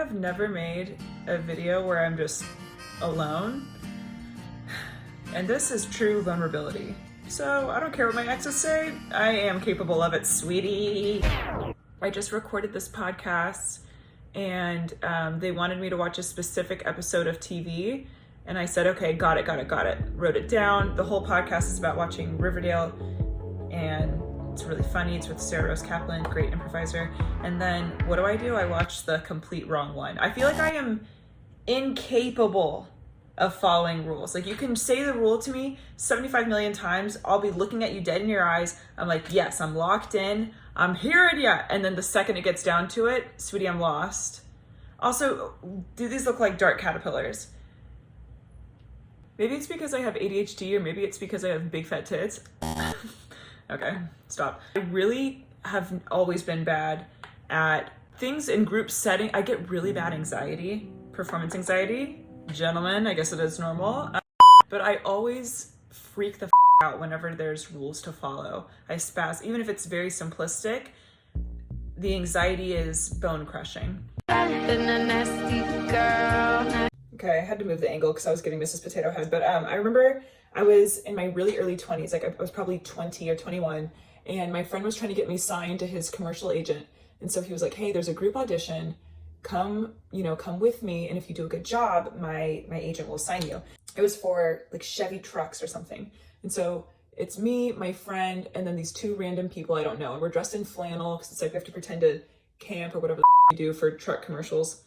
have never made a video where I'm just alone, and this is true vulnerability. So I don't care what my exes say, I am capable of it, sweetie. I just recorded this podcast and they wanted me to watch a specific episode of TV, and I said, okay, got it. Wrote it down. The whole podcast is about watching Riverdale, and it's really funny. It's with Sarah Rose Kaplan, great improviser. And then what do? I watch the complete wrong one. I feel like I am incapable of following rules. Like, you can say the rule to me 75 million times. I'll be looking at you dead in your eyes. I'm like, yes, I'm locked in. I'm hearing ya. And then the second it gets down to it, sweetie, I'm lost. Also, do these look like dart caterpillars? Maybe it's because I have ADHD, or maybe it's because I have big fat tits. Okay, stop. I really have always been bad at things in group setting. I get really bad anxiety, performance anxiety. Gentlemen, I guess it is normal. But I always freak the out whenever there's rules to follow. I spaz, even if it's very simplistic. The anxiety is bone crushing. Okay, I had to move the angle because I was getting Mrs. Potato Head, but I remember I was in my really early 20s, like I was probably 20 or 21, and my friend was trying to get me signed to his commercial agent. And so he was like, hey, there's a group audition, come with me, and if you do a good job, my agent will sign you. It was for like Chevy trucks or something. And so it's me, my friend, and then these two random people I don't know, and we're dressed in flannel because it's like we have to pretend to camp or whatever you do for truck commercials.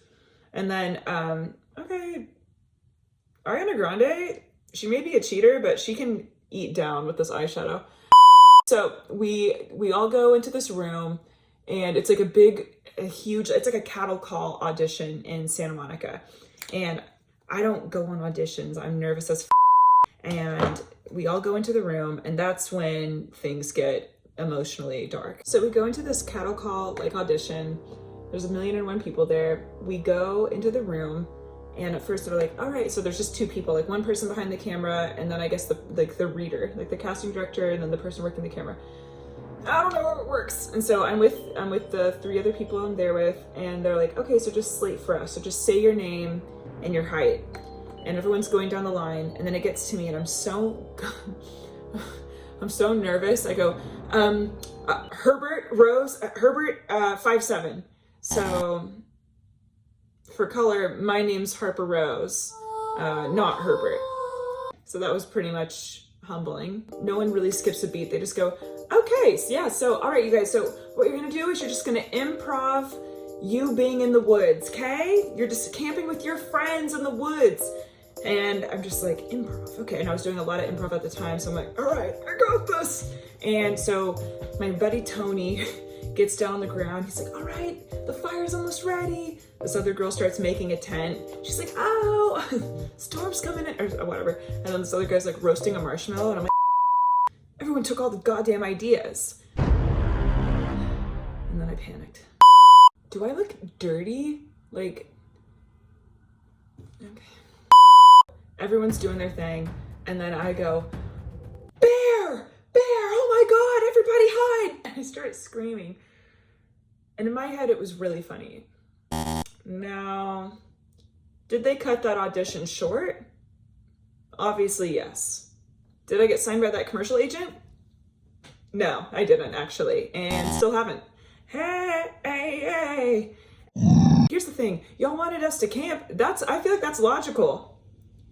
And then, okay, Ariana Grande, she may be a cheater, but she can eat down with this eyeshadow. So we all go into this room, and it's like a huge, it's like a cattle call audition in Santa Monica. And I don't go on auditions. I'm nervous as and we all go into the room, and that's when things get emotionally dark. So we go into this cattle call like audition. There's 1,000,001 people there. We go into the room, and at first they're like, all right, so there's just two people, like one person behind the camera, and then I guess the reader, like the casting director, and then the person working the camera. I don't know how it works. And so I'm with the three other people I'm there with, and they're like, okay, so just slate for us. So just say your name and your height. And everyone's going down the line, and then it gets to me, and I'm so nervous. I go, Harper-Rose, Herbert, 5'7". So for color, my name's Harper-Rose, not Herbert. So that was pretty much humbling. No one really skips a beat. They just go, okay, so yeah, so all right, you guys, so what you're gonna do is you're just gonna improv you being in the woods, okay? You're just camping with your friends in the woods. And I'm just like, improv, okay. And I was doing a lot of improv at the time, so I'm like, all right, I got this. And so my buddy Tony gets down on the ground. He's like, all right, the fire's almost ready. This other girl starts making a tent. She's like, oh, storm's coming in, or whatever. And then this other guy's like roasting a marshmallow, and I'm like, everyone took all the goddamn ideas. And then I panicked. Do I look dirty? Like, okay. Everyone's doing their thing, and then I go, bear, oh my God, everybody hide. And I start screaming. And in my head, it was really funny. Now, did they cut that audition short? Obviously, yes. Did I get signed by that commercial agent? No, I didn't actually, and still haven't. Hey. Here's the thing, y'all wanted us to camp. I feel like that's logical.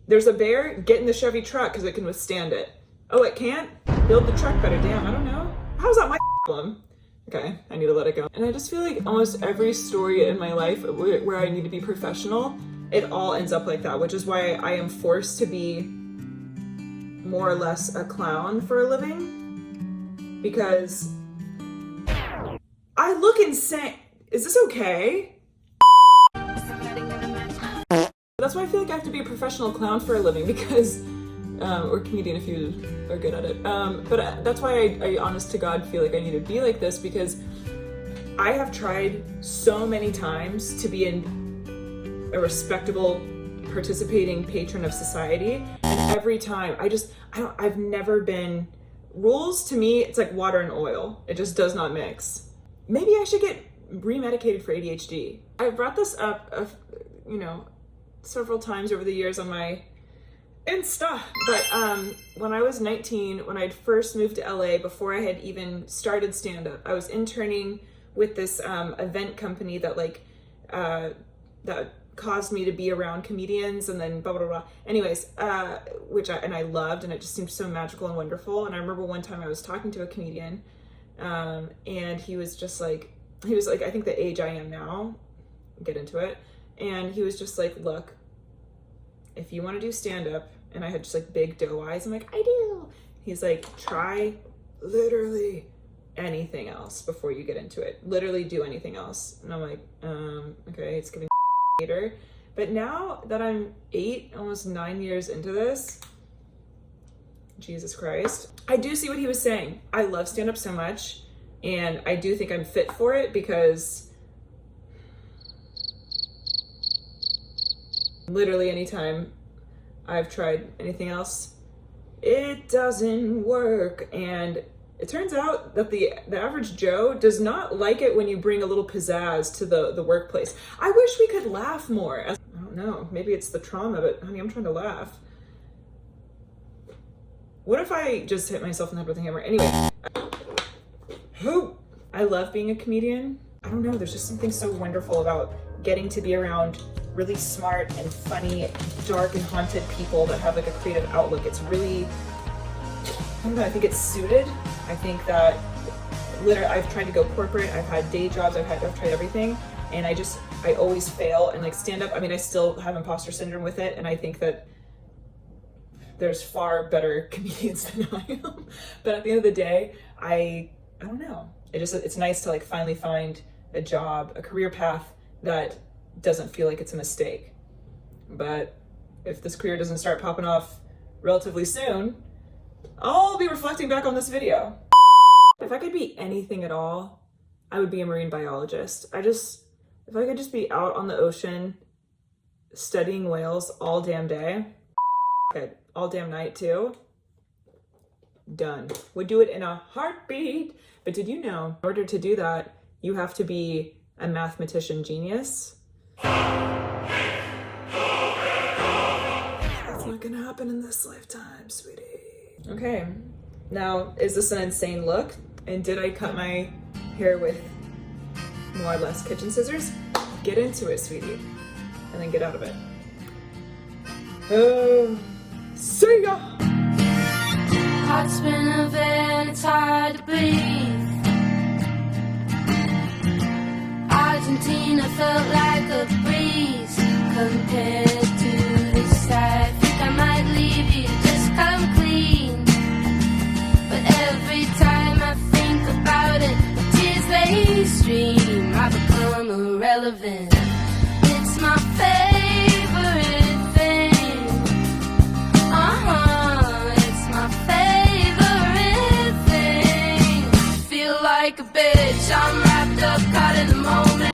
There's a bear, get in the Chevy truck because it can withstand it. Oh, it can't? Build the truck better. Damn, I don't know. How's that my problem? Okay, I need to let it go. And I just feel like almost every story in my life where I need to be professional, it all ends up like that, which is why I am forced to be more or less a clown for a living, because I look insane. Is this okay? That's why I feel like I have to be a professional clown for a living, because, or comedian if you are good at it. But that's why I honest to God feel like I need to be like this, because I have tried so many times to be a respectable, participating patron of society. And every time I've never been, rules to me, it's like water and oil. It just does not mix. Maybe I should get remedicated for ADHD. I brought this up, you know, several times over the years on my Insta, but when I was 19, when I'd first moved to LA, before I had even started stand-up, I was interning with this event company that that caused me to be around comedians, and then blah blah blah. Anyways, which I loved, and it just seemed so magical and wonderful. And I remember one time I was talking to a comedian, and he was like, I think the age I am now, get into it, and he was just like, look, if you want to do stand-up, and I had just like big doe eyes, I'm like, I do. He's like, try literally anything else before you get into it. Literally do anything else. And I'm like, okay, it's giving later. But now that I'm 8, almost 9 years into this, Jesus Christ, I do see what he was saying. I love stand-up so much, and I do think I'm fit for it, because literally anytime I've tried anything else, it doesn't work. And it turns out that the average Joe does not like it when you bring a little pizzazz to the workplace. I wish we could laugh more. I don't know, maybe it's the trauma, but honey, I'm trying to laugh. What if I just hit myself in the head with a hammer? Anyway, I love being a comedian. I don't know, there's just something so wonderful about getting to be around really smart and funny, dark and haunted people that have like a creative outlook. It's really, I don't know, I think it's suited. I think that literally I've tried to go corporate, I've had day jobs, I've tried everything, and I always fail. And like stand up, I mean, I still have imposter syndrome with it, and I think that there's far better comedians than I am. But at the end of the day, I don't know. It's nice to like finally find a job, a career path that doesn't feel like it's a mistake. But if this career doesn't start popping off relatively soon, I'll be reflecting back on this video. If I could be anything at all, I would be a marine biologist. If I could just be out on the ocean studying whales all damn day, okay, all damn night too, done. Would do it in a heartbeat. But did you know, in order to do that, you have to be a mathematician genius? That's not gonna happen in this lifetime, sweetie. Okay, now, is this an insane look? And did I cut my hair with more or less kitchen scissors? Get into it, sweetie. And then get out of it. See ya! Heart's spinning and it's hard to breathe. Argentina felt like a breeze compared to this side. Think I might leave you, just come clean. But every time I think about it, the tears they stream. I become irrelevant. It's my favorite.